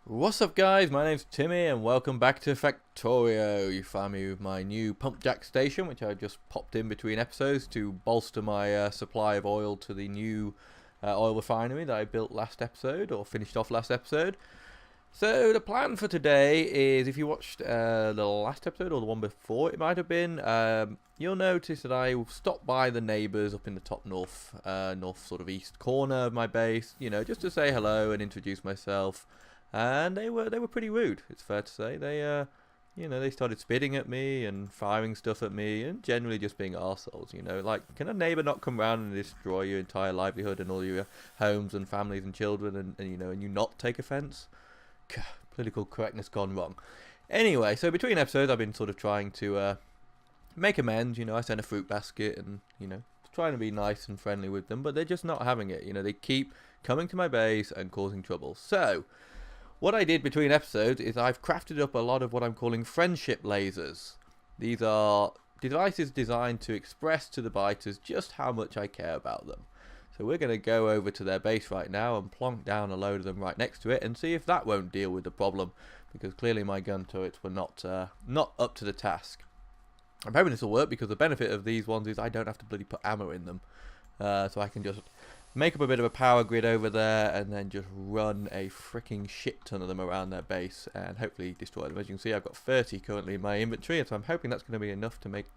What's up guys, my name's Timmy and welcome back to Factorio. You found me with my new pump jack station which I just popped in between episodes to bolster my supply of oil to the new oil refinery that I built last episode, or finished off last episode. So the plan for today is, if you watched the last episode or the one before it might have been, you'll notice that I stopped by the neighbours up in the top north sort of east corner of my base, you know, just to say hello and introduce myself. And they were pretty rude. It's fair to say they started spitting at me and firing stuff at me and generally just being arseholes. You know, like, can a neighbour not come round and destroy your entire livelihood and all your homes and families and children and you not take offence? Political correctness gone wrong. Anyway, so between episodes I've been sort of trying to make amends. You know, I sent a fruit basket and trying to be nice and friendly with them, but they're just not having it. You know, they keep coming to my base and causing trouble. So what I did between episodes is I've crafted up a lot of what I'm calling friendship lasers. These are devices designed to express to the biters just how much I care about them. So we're going to go over to their base right now and plonk down a load of them right next to it and see if that won't deal with the problem, because clearly my gun turrets were not up to the task. I'm hoping this will work, because the benefit of these ones is I don't have to bloody put ammo in them. So I can just make up a bit of a power grid over there and then just run a freaking shit ton of them around their base and hopefully destroy them. As you can see, I've got 30 currently in my inventory, so I'm hoping that's going to be enough to make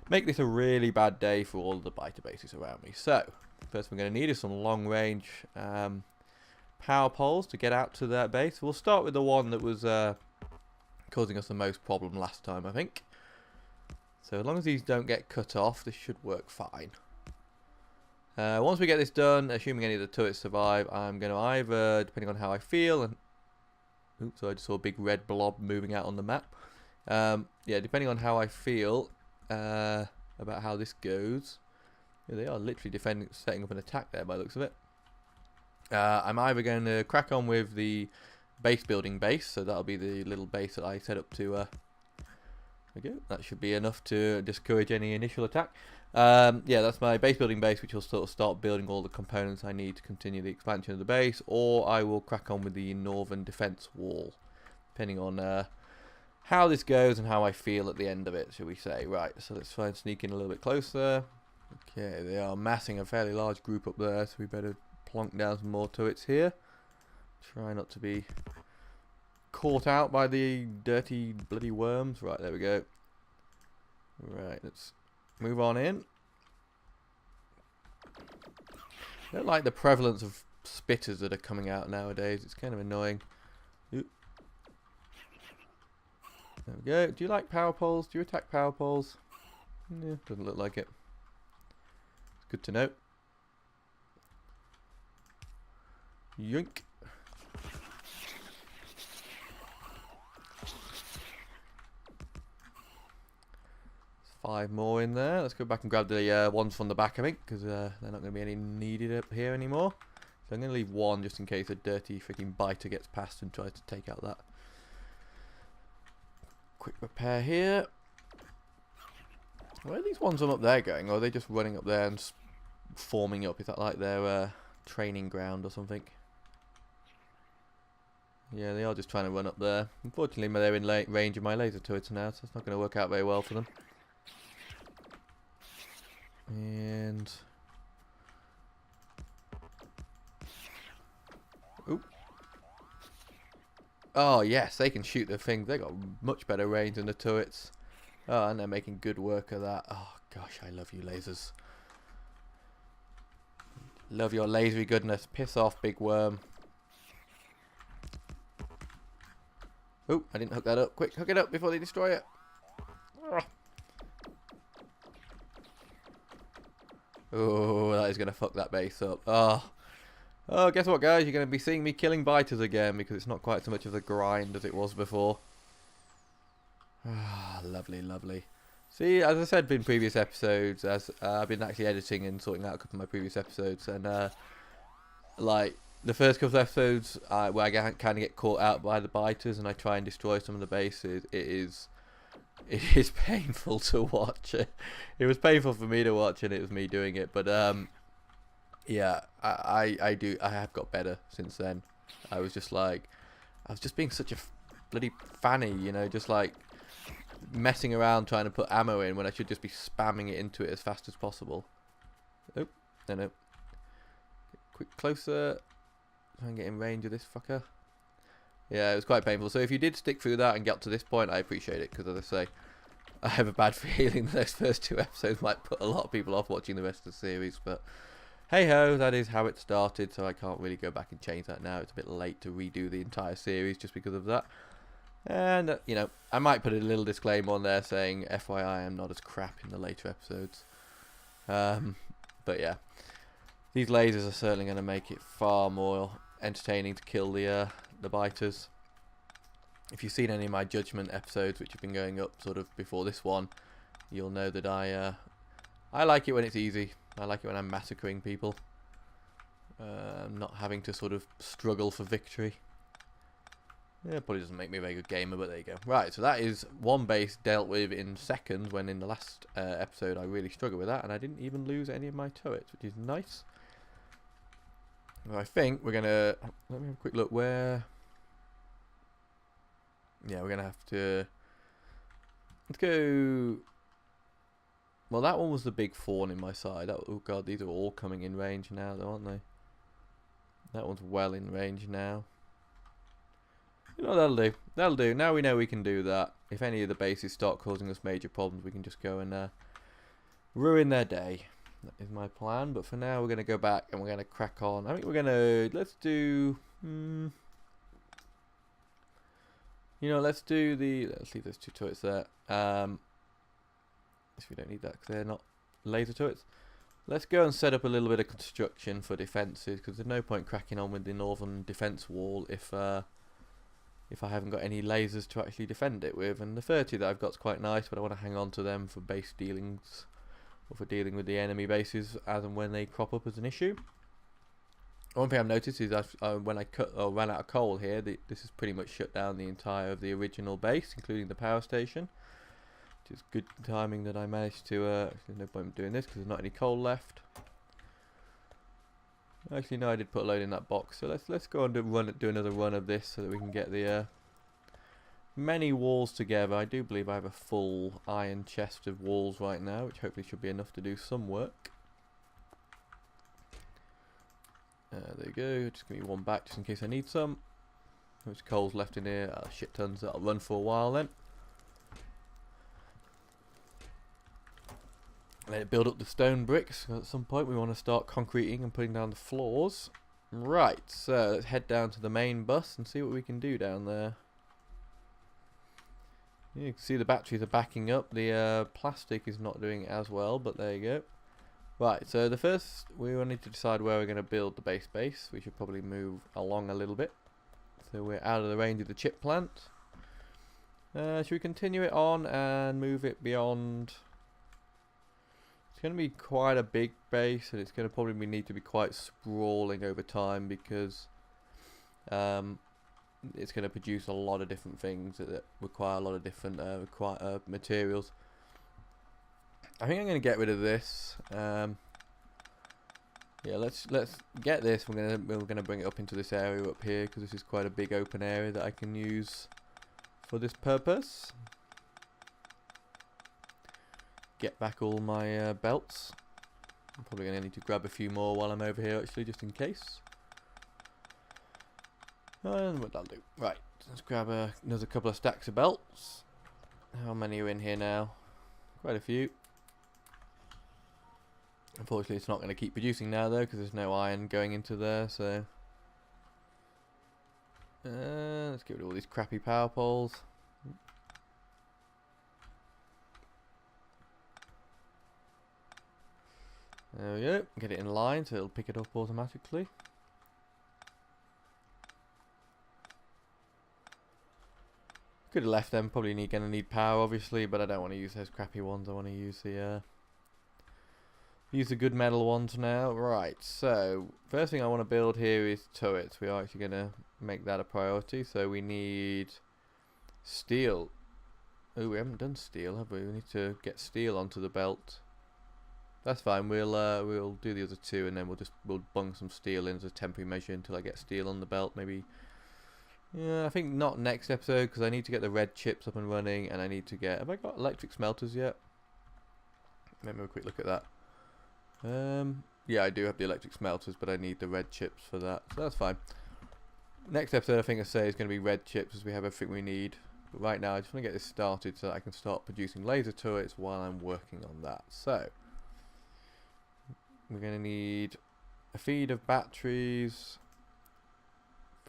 this a really bad day for all of the biter bases around me. So first we're going to need is some long range power poles to get out to that base. We'll start with the one that was causing us the most problem last time, I think. So as long as these don't get cut off, this should work fine. Once we get this done, assuming any of the turrets survive, I'm going to either, depending on how I feel, and oops, so I just saw a big red blob moving out on the map. Yeah, depending on how I feel about how this goes. Yeah, they are literally setting up an attack there by the looks of it. I'm either going to crack on with the base building base, so that'll be the little base that I set up to. There we go. That should be enough to discourage any initial attack. Yeah, that's my base building base, which will sort of start building all the components I need to continue the expansion of the base, or I will crack on with the northern defense wall, depending on how this goes and how I feel at the end of it, shall we say. Right, so let's try and sneak in a little bit closer. Okay, they are massing a fairly large group up there, so we better plonk down some more turrets here. Try not to be caught out by the dirty bloody worms. Right, there we go. Right, let's move on in. I don't like the prevalence of spitters that are coming out nowadays. It's kind of annoying. Oop. There we go. Do you like power poles? Do you attack power poles? Yeah, doesn't look like it. It's good to know. Yoink. 5 more in there. Let's go back and grab the ones from the back, I think, because they're not going to be any needed up here anymore. So I'm going to leave one just in case a dirty freaking biter gets past and tries to take out that. Quick repair here. Where are these ones from up there going? Or are they just running up there and forming up? Is that like their training ground or something? Yeah, they are just trying to run up there. Unfortunately, they're in range of my laser turrets now, so it's not going to work out very well for them. And oop. Oh yes, they can shoot the thing. They got much better range than the turrets. Oh, and they're making good work of that. Oh gosh, I love you lasers. Love your lasery goodness. Piss off, big worm. Oh, I didn't hook that up. Quick, hook it up before they destroy it. Oh, that is going to fuck that base up. Oh, guess what, guys? You're going to be seeing me killing biters again, because it's not quite so much of a grind as it was before. Ah, lovely, lovely. See, as I said in previous episodes, as I've been actually editing and sorting out a couple of my previous episodes, and like the first couple of episodes where I kind of get caught out by the biters and I try and destroy some of the bases, it is painful to watch. It was painful for me to watch, and it was me doing it. But yeah, I have got better since then. I was just like, I was just being such a bloody fanny, you know, just like messing around trying to put ammo in when I should just be spamming it into it as fast as possible. Oh, no. Quick, closer. Try and get in range of this fucker. Yeah, it was quite painful. So if you did stick through that and get to this point, I appreciate it, because as I say, I have a bad feeling that those first 2 episodes might put a lot of people off watching the rest of the series, but hey ho, that is how it started, so I can't really go back and change that now. It's a bit late to redo the entire series just because of that. And, you know, I might put a little disclaimer on there saying, FYI, I'm not as crap in the later episodes. But yeah, these lasers are certainly going to make it far more entertaining to kill the biters. If you've seen any of my judgment episodes, which have been going up sort of before this one, you'll know that I like it when it's easy. I like it when I'm massacring people, not having to sort of struggle for victory. Yeah, probably doesn't make me a very good gamer, but there you go. Right, so that is one base dealt with in seconds, when in the last episode I really struggled with that, and I didn't even lose any of my turrets, which is nice. Well, I think we're going to... Let me have a quick look where... Yeah, we're going to have to... Let's go... Well, that one was the big thorn in my side. Oh god, these are all coming in range now, though, aren't they? That one's well in range now. You know, that'll do. That'll do. Now we know we can do that. If any of the bases start causing us major problems, we can just go and ruin their day. That is my plan. But for now, we're going to go back and we're going to crack on. I think we're going to... Let's do... You know, let's do the... Let's leave those 2 turrets there. If we don't need that because they're not laser turrets. Let's go and set up a little bit of construction for defences, because there's no point cracking on with the northern defence wall if I haven't got any lasers to actually defend it with. And the 30 that I've got is quite nice, but I want to hang on to them for base dealings, or for dealing with the enemy bases as and when they crop up as an issue. One thing I've noticed is when I ran out of coal here, this has pretty much shut down the entire of the original base, including the power station. Which is good timing that I managed to... there's no point in doing this because there's not any coal left. Actually, no, I did put a load in that box. So let's go and do another run of this so that we can get the many walls together. I do believe I have a full iron chest of walls right now, which hopefully should be enough to do some work. There you go. Just give me one back just in case I need some. There's coal's left in here. Shit tons. That'll run for a while then. Let it build up the stone bricks. At some point we want to start concreting and putting down the floors. Right, so let's head down to the main bus and see what we can do down there. You can see the batteries are backing up. The plastic is not doing as well, but there you go. Right, so the first we will need to decide where we're going to build the base. We should probably move along a little bit. So we're out of the range of the chip plant. Should we continue it on and move it beyond? It's going to be quite a big base, and it's going to probably need to be quite sprawling over time, because it's going to produce a lot of different things that require a lot of different materials. I think I'm going to get rid of this. Yeah, let's get this. We're gonna bring it up into this area up here, because this is quite a big open area that I can use for this purpose. Get back all my belts. I'm probably going to need to grab a few more while I'm over here, actually, just in case. And what that'll do. Right, let's grab another couple of stacks of belts. How many are in here now? Quite a few. Unfortunately, it's not going to keep producing now, though, because there's no iron going into there, so... let's get rid of all these crappy power poles. There we go. Get it in line so it'll pick it up automatically. Could have left them. Probably going to need power, obviously, but I don't want to use those crappy ones. I want to use the good metal ones now. Right. So first thing I want to build here is turrets. We are actually going to make that a priority. So we need steel. Oh, we haven't done steel, have we? We need to get steel onto the belt. That's fine. We'll do the other two, and then we'll bung some steel in as a temporary measure until I get steel on the belt. Maybe Yeah, I think not next episode because I need to get the red chips up and running, and I need to get. Have I got electric smelters yet? Let me have a quick look at that. Yeah, I do have the electric smelters, but I need the red chips for that, so that's fine. Next episode, I think I say is going to be red chips, as we have everything we need. But right now, I just want to get this started so that I can start producing laser turrets while I'm working on that. So we're going to need a feed of batteries,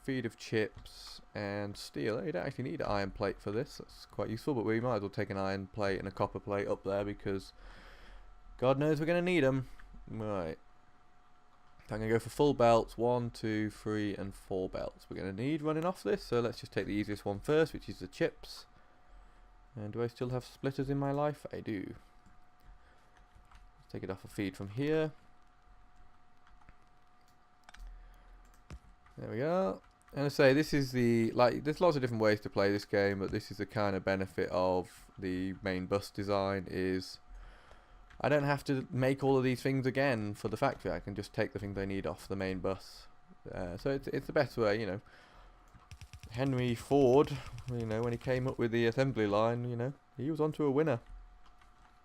feed of chips, and steel. You don't actually need an iron plate for this. That's quite useful, but we might as well take an iron plate and a copper plate up there because God knows we're going to need them. Right. I'm going to go for full belts. 1, 2, 3, and 4 belts we're going to need running off this. So let's just take the easiest one first, which is the chips. And do I still have splitters in my life? I do. Let's take it off a feed from here. There we go. And I say this is the, like, there's lots of different ways to play this game, but this is the kind of benefit of the main bus design is I don't have to make all of these things again for the factory. I can just take the things I need off the main bus. So it's the best way, you know. Henry Ford, you know, when he came up with the assembly line, you know, he was onto a winner.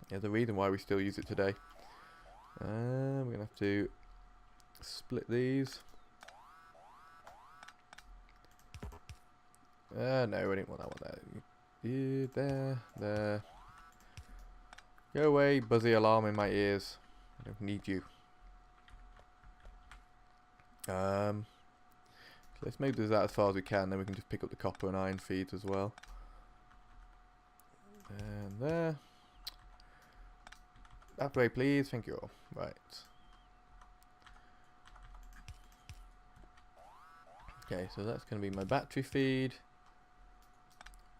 There's a reason why we still use it today. We're going to have to split these. No, we didn't want that one there. There. Go away, buzzy alarm in my ears. I don't need you. So let's move this out as far as we can, then we can just pick up the copper and iron feeds as well. And there. That way, please. Thank you all. Right. Okay, so that's going to be my battery feed.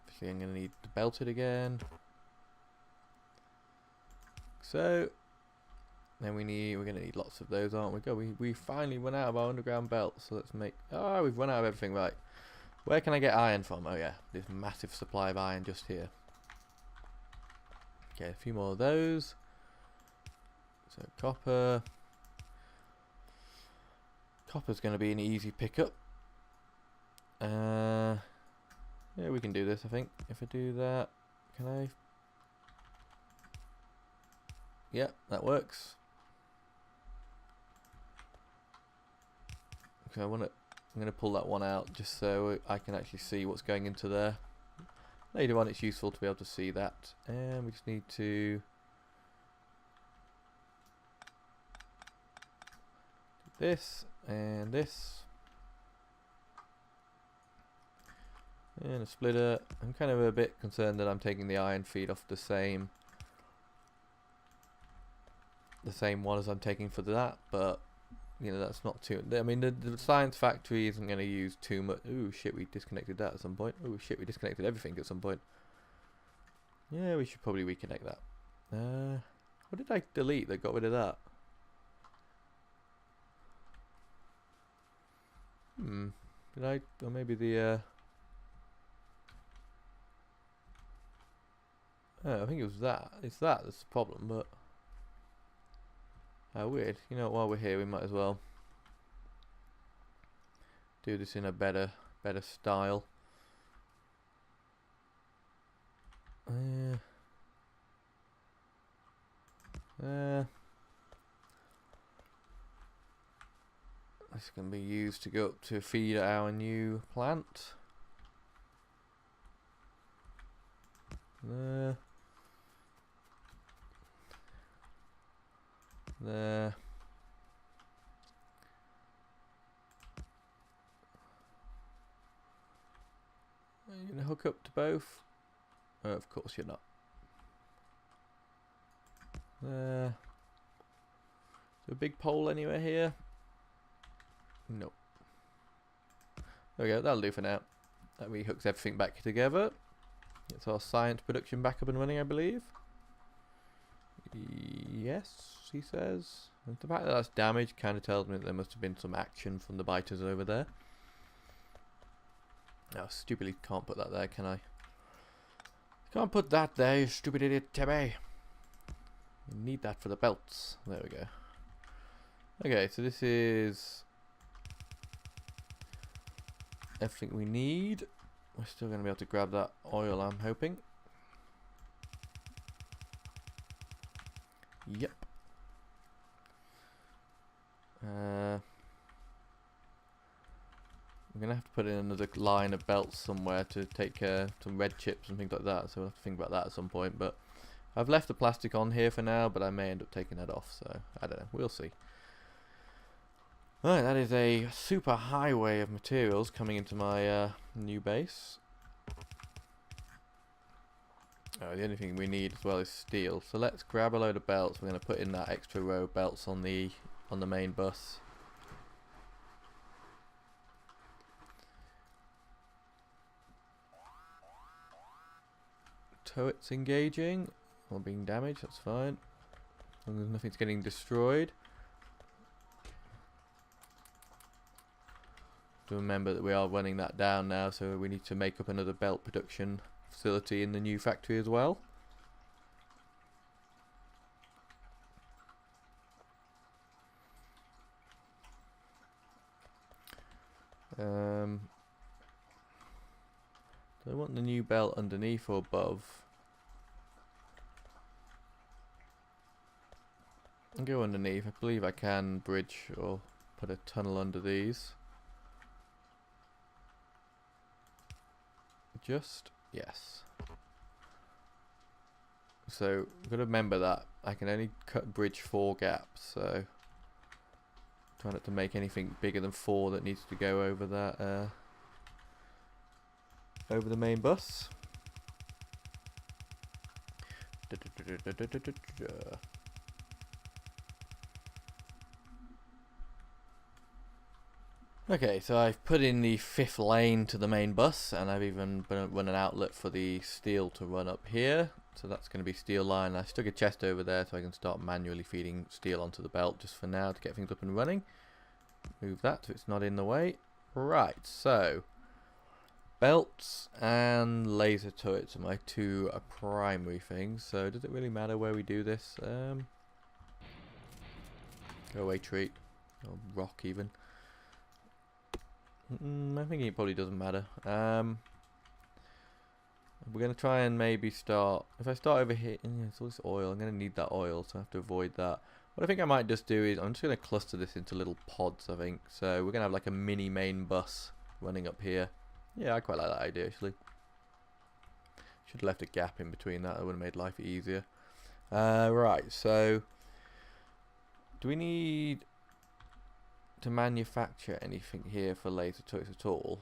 Obviously, I'm going to need to belt it again. So then we're going to need lots of those, aren't we? We finally run out of our underground belts, so let's make. Oh, we've run out of everything. Right, where can I get iron from? Oh yeah, this massive supply of iron just here. Okay, a few more of those. So copper's going to be an easy pickup. Yeah, we can do this. I think if I do that, can I? Yeah, that works. Okay, I'm gonna pull that one out just so I can actually see what's going into there. Later on, it's useful to be able to see that, and we just need to do this and this, and a splitter. I'm kind of a bit concerned that I'm taking the iron feed off the same one as I'm taking for that, but you know, that's not too. I mean, the science factory isn't going to use too much. Ooh, shit, we disconnected that at some point. Ooh, shit, we disconnected everything at some point. Yeah, we should probably reconnect that. What did I delete that got rid of that? Did I? Or maybe the. Oh, I think it was that. It's that's the problem, but. Weird. You know, while we're here, we might as well do this in a better style. This can be used to go up to feed our new plant. There. There. Are you gonna hook up to both? Oh, of course you're not. There. Is there a big pole anywhere here? Nope. There we go, that'll do for now. That rehooks everything back together. It's our science production back up and running, I believe. Yes, he says. And the fact that that's damaged kind of tells me that there must have been some action from the biters over there. Oh, stupidly can't put that there, can I? Can't put that there, you stupid idiot, Timmy. You need that for the belts. There we go. Okay, so this is everything we need. We're still going to be able to grab that oil, I'm hoping. Yep. I'm going to have to put in another line of belts somewhere to take some red chips and things like that, so we'll have to think about that at some point. But I've left the plastic on here for now, but I may end up taking that off, so I don't know, we'll see. Right, that is a super highway of materials coming into my new base. The only thing we need as well is steel, so let's grab a load of belts. We're going to put in that extra row of belts on the main bus. Turrets engaging or being damaged, that's fine. As long as nothing's getting destroyed. To remember that we are running that down now, so we need to make up another belt production facility in the new factory as well. Do I want the new belt underneath or above? I'll go underneath. I believe I can bridge or put a tunnel under these. Just, yes. So, I've got to remember that I can only bridge 4 gaps, so try not to make anything bigger than 4 that needs to go over that, over the main bus. Okay, so I've put in the 5th lane to the main bus, and I've even run an outlet for the steel to run up here. So that's going to be steel line. I stuck a chest over there so I can start manually feeding steel onto the belt just for now to get things up and running. Move that so it's not in the way. Right, so belts and laser turrets are my 2 primary things. So does it really matter where we do this? Go away, tree. Or rock even. I think it probably doesn't matter. We're going to try and maybe start... If I start over here... Yeah, it's all this oil. I'm going to need that oil, so I have to avoid that. What I think I might just do is... I'm just going to cluster this into little pods, I think. So we're going to have like a mini main bus running up here. Yeah, I quite like that idea, actually. Should have left a gap in between that. That would have made life easier. Right, so... Do we need to manufacture anything here for laser turrets at all?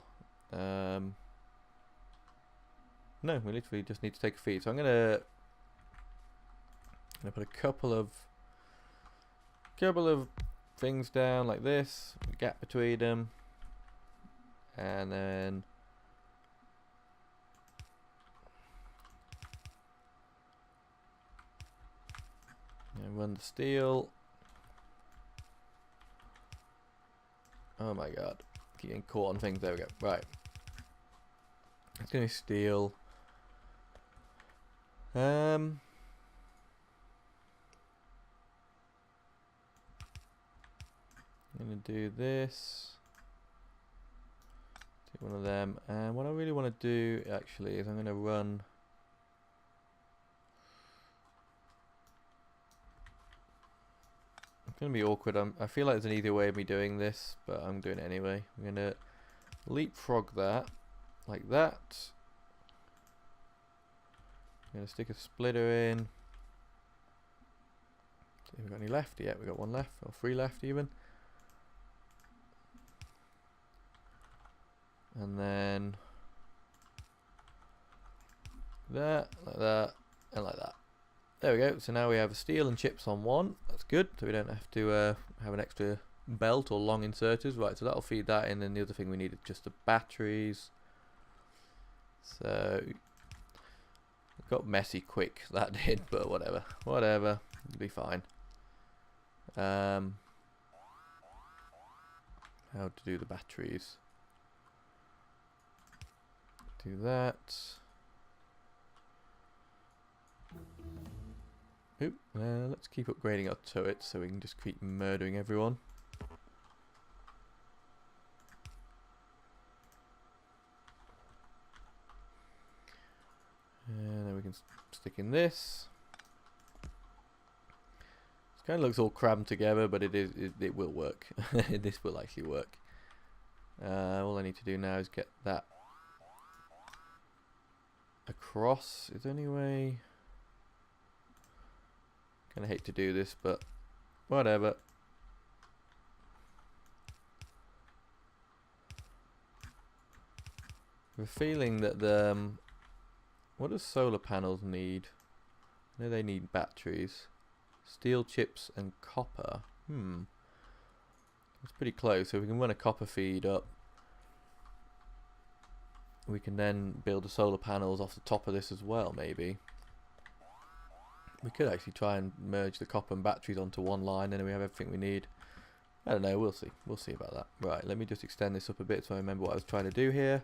No, we literally just need to take a feed. So I'm gonna put a couple of things down like this, a gap between them, and then run the steel. Oh my god, keep getting caught on things. There we go. Right, it's gonna be steel. I'm gonna do this. Take one of them, and what I really want to do actually is I'm gonna run. It's gonna be awkward. I feel like there's an easier way of me doing this, but I'm doing it anyway. I'm gonna leapfrog that like that. I'm gonna stick a splitter in. See if we've got any left. Yeah, we got 1 left, or 3 left even. And then that, like that, and like that. There we go. So now we have steel and chips on 1. That's good. So we don't have to have an extra belt or long inserters. Right, so that'll feed that in. And the other thing we need is just the batteries. So it got messy quick, that did, but whatever. Whatever. It'll be fine. How to do the batteries. Do that. Oop, let's keep upgrading our turrets so we can just keep murdering everyone. And then we can stick in this. It kind of looks all crammed together, but it will work. This will actually work. All I need to do now is get that across. Is there any way? Kind of hate to do this, but whatever. I have a feeling that the what does solar panels need? I know they need batteries, steel chips and copper. That's pretty close. So if we can run a copper feed up, we can then build the solar panels off the top of this as well. Maybe we could actually try and merge the copper and batteries onto one line, and then we have everything we need. I don't know. We'll see. We'll see about that. Right. Let me just extend this up a bit so I remember what I was trying to do here.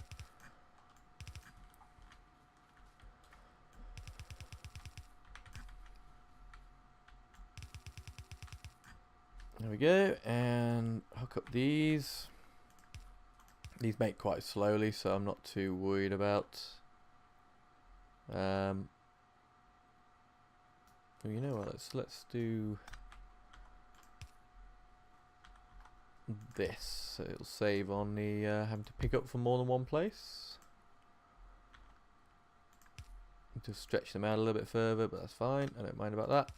There we go, and hook up these. These make quite slowly, so I'm not too worried about. Well, you know what? Let's do this. So it'll save on the having to pick up from more than one place. Just stretch them out a little bit further, but that's fine. I don't mind about that.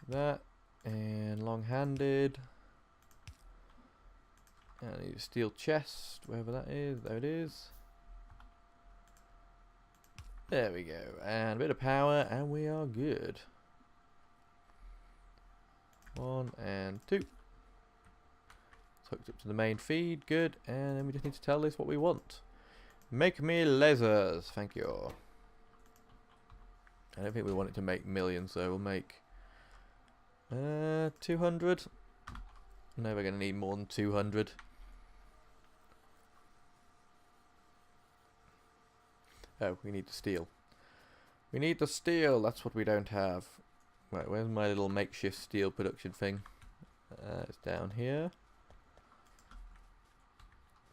That. And long-handed. And I need a steel chest, wherever that is. There it is. There we go. And a bit of power, and we are good. 1 and 2. It's hooked up to the main feed. Good. And then we just need to tell this what we want. Make me lasers. Thank you. I don't think we want it to make millions, so we'll make 200. No, we're going to need more than 200. Oh, we need the steel. We need the steel. That's what we don't have. Right, where's my little makeshift steel production thing? It's down here.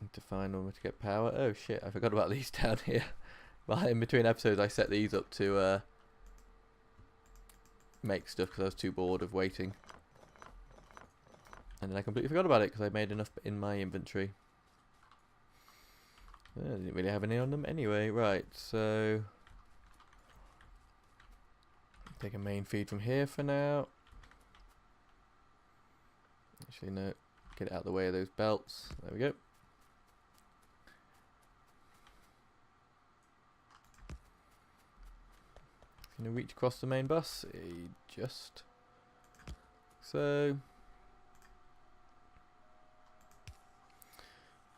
Need to find one to get power. Oh shit, I forgot about these down here. Well, in between episodes I set these up to make stuff because I was too bored of waiting. And then I completely forgot about it because I made enough in my inventory. I didn't really have any on them anyway. Right, so take a main feed from here for now. Actually, no, get it out of the way of those belts. There we go. Gonna reach across the main bus, just so.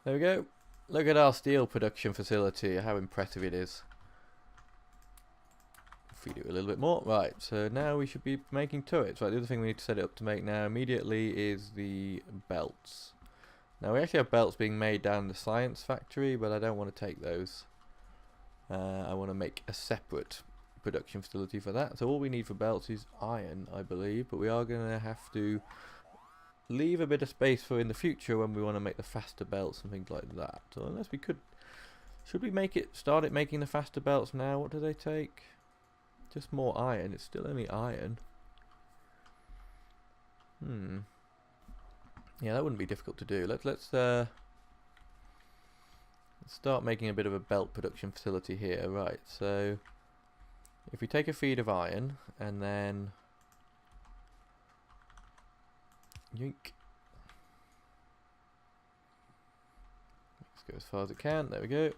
There we go. Look at our steel production facility, how impressive it is. Feed it a little bit more. Right, so now we should be making turrets. Right, the other thing we need to set it up to make now immediately is the belts. Now we actually have belts being made down in the science factory, but I don't want to take those. I want to make a separate production facility for that. So all we need for belts is iron, I believe, but we are going to have to leave a bit of space for in the future when we want to make the faster belts and things like that. So unless we could, should we start it making the faster belts now? What do they take? Just more iron. It's still only iron. Yeah, that wouldn't be difficult to do. Let's start making a bit of a belt production facility here. Right, so if we take a feed of iron and then yoink, let's go as far as it can. There we go.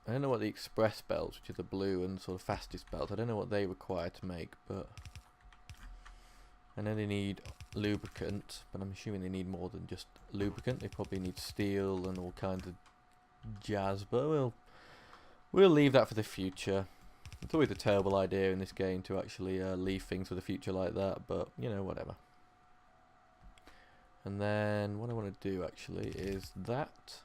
I don't know what the express belts, which are the blue and sort of fastest belts, I don't know what they require to make, but I know they need lubricant, but I'm assuming they need more than just lubricant. They probably need steel and all kinds of jazz, but we'll leave that for the future. It's always a terrible idea in this game to actually leave things for the future like that, but you know, whatever. And then what I want to do actually is that.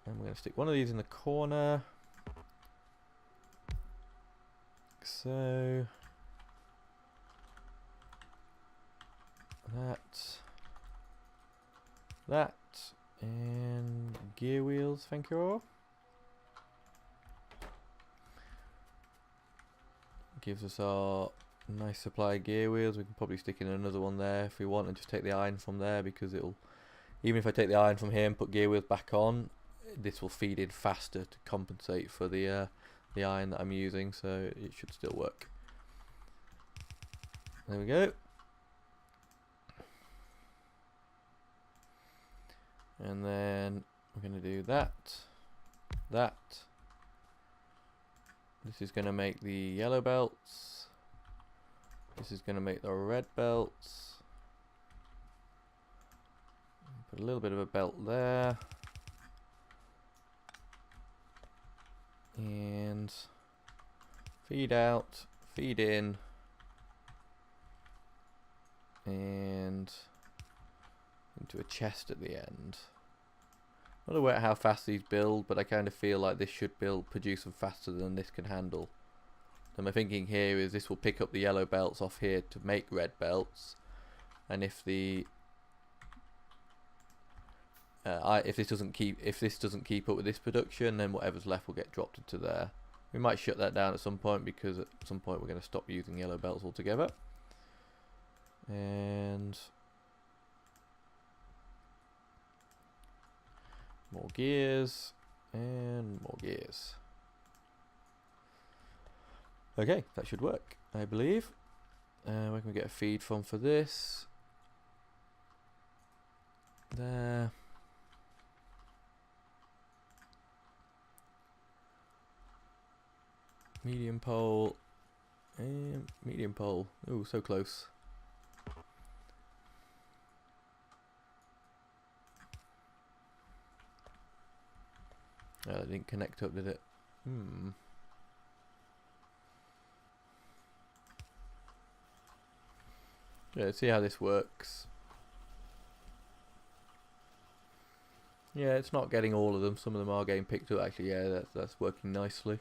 And we're going to stick one of these in the corner. So that, and gear wheels, Factorio. Gives us our nice supply of gear wheels. We can probably stick in another one there if we want and just take the iron from there, because it'll, even if I take the iron from here and put gear wheels back on, this will feed in faster to compensate for the iron that I'm using, so it should still work. There we go. And then we're going to do that. This is going to make the yellow belts. This is going to make the red belts. Put a little bit of a belt there. And feed out, feed in, and into a chest at the end. Not aware how fast these build, but I kind of feel like this should produce them faster than this can handle. So my thinking here is this will pick up the yellow belts off here to make red belts, and if this doesn't keep up with this production, then whatever's left will get dropped into there. We might shut that down at some point, because at some point we're going to stop using yellow belts altogether. And more gears and more gears. Okay, that should work, I believe. Where can we get a feed from for this? There. Medium pole and medium pole. Oh, so close. Oh, it didn't connect up, did it? Yeah, let's see how this works. Yeah, it's not getting all of them. Some of them are getting picked up. Actually, yeah, that's working nicely.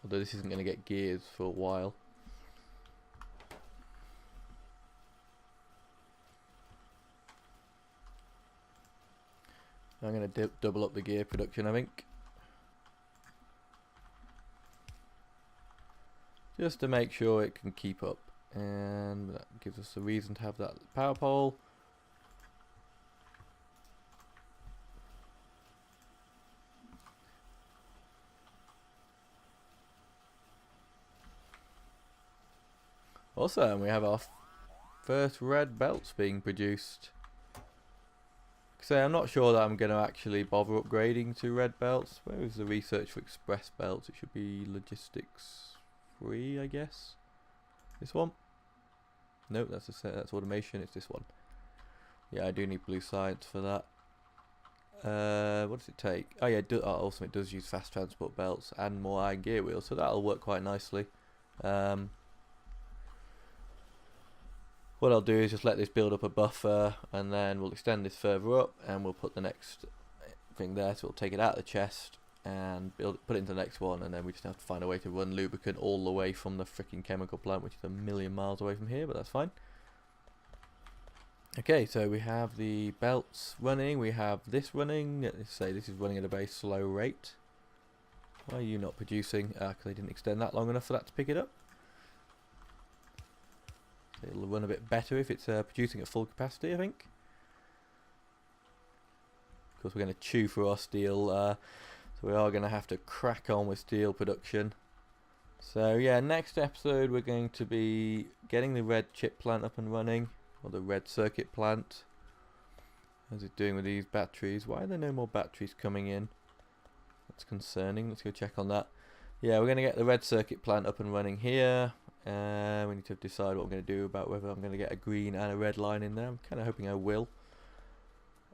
Although this isn't going to get gears for a while. I'm going to double up the gear production, I think. Just to make sure it can keep up. And that gives us a reason to have that power pole. Awesome, we have our first red belts being produced. So I'm not sure that I'm going to actually bother upgrading to red belts. Where is the research for express belts? It should be logistics 3, I guess. This one? Nope, that's automation. It's this one. Yeah, I do need blue science for that. What does it take? Oh yeah, also it does use fast transport belts and more iron gear wheels, so that'll work quite nicely. What I'll do is just let this build up a buffer, and then we'll extend this further up, and we'll put the next thing there. So we'll take it out of the chest and put it into the next one, and then we just have to find a way to run lubricant all the way from the freaking chemical plant, which is 1,000,000 miles away from here, but that's fine. Okay, so we have the belts running, we have this running. Let's say this is running at a very slow rate. Why are you not producing? Because I didn't extend that long enough for that to pick it up. It'll run a bit better if it's producing at full capacity, I think. Of course, we're going to chew through our steel, so we are going to have to crack on with steel production. So yeah, next episode we're going to be getting the red chip plant up and running, or the red circuit plant. How's it doing with these batteries? Why are there no more batteries coming in? That's concerning. Let's go check on that. Yeah, we're going to get the red circuit plant up and running here. We need to decide what I'm going to do about whether I'm going to get a green and a red line in there. I'm kind of hoping I will.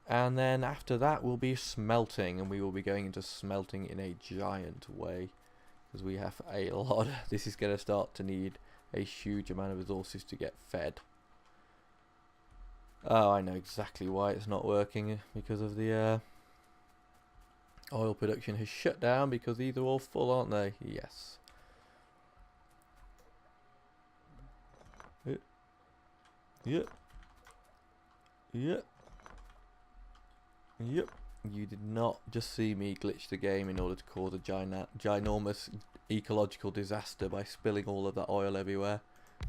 And then after that will be smelting, and we will be going into smelting in a giant way, because we have a lot. This is going to start to need a huge amount of resources to get fed. Oh, I know exactly why it's not working, because of the oil production has shut down, because these are all full, aren't they? Yes. Yeah. Yep, you did not just see me glitch the game in order to cause a ginormous ecological disaster by spilling all of that oil everywhere.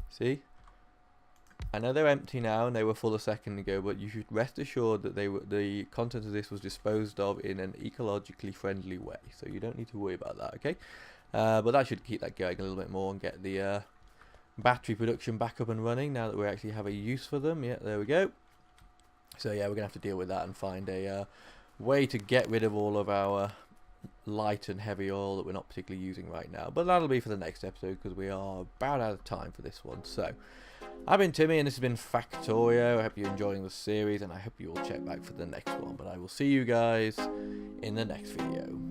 See? I know they're empty now and they were full a second ago, but you should rest assured that the content of this was disposed of in an ecologically friendly way, so you don't need to worry about that, okay? But that should keep that going a little bit more and get the battery production back up and running now that we actually have a use for them. Yeah, there we go. So yeah, we're gonna have to deal with that and find a way to get rid of all of our light and heavy oil that we're not particularly using right now. But that'll be for the next episode because we are about out of time for this one. So I've been Timmy and this has been Factorio. I hope you're enjoying the series and I hope you all check back for the next one. But I will see you guys in the next video.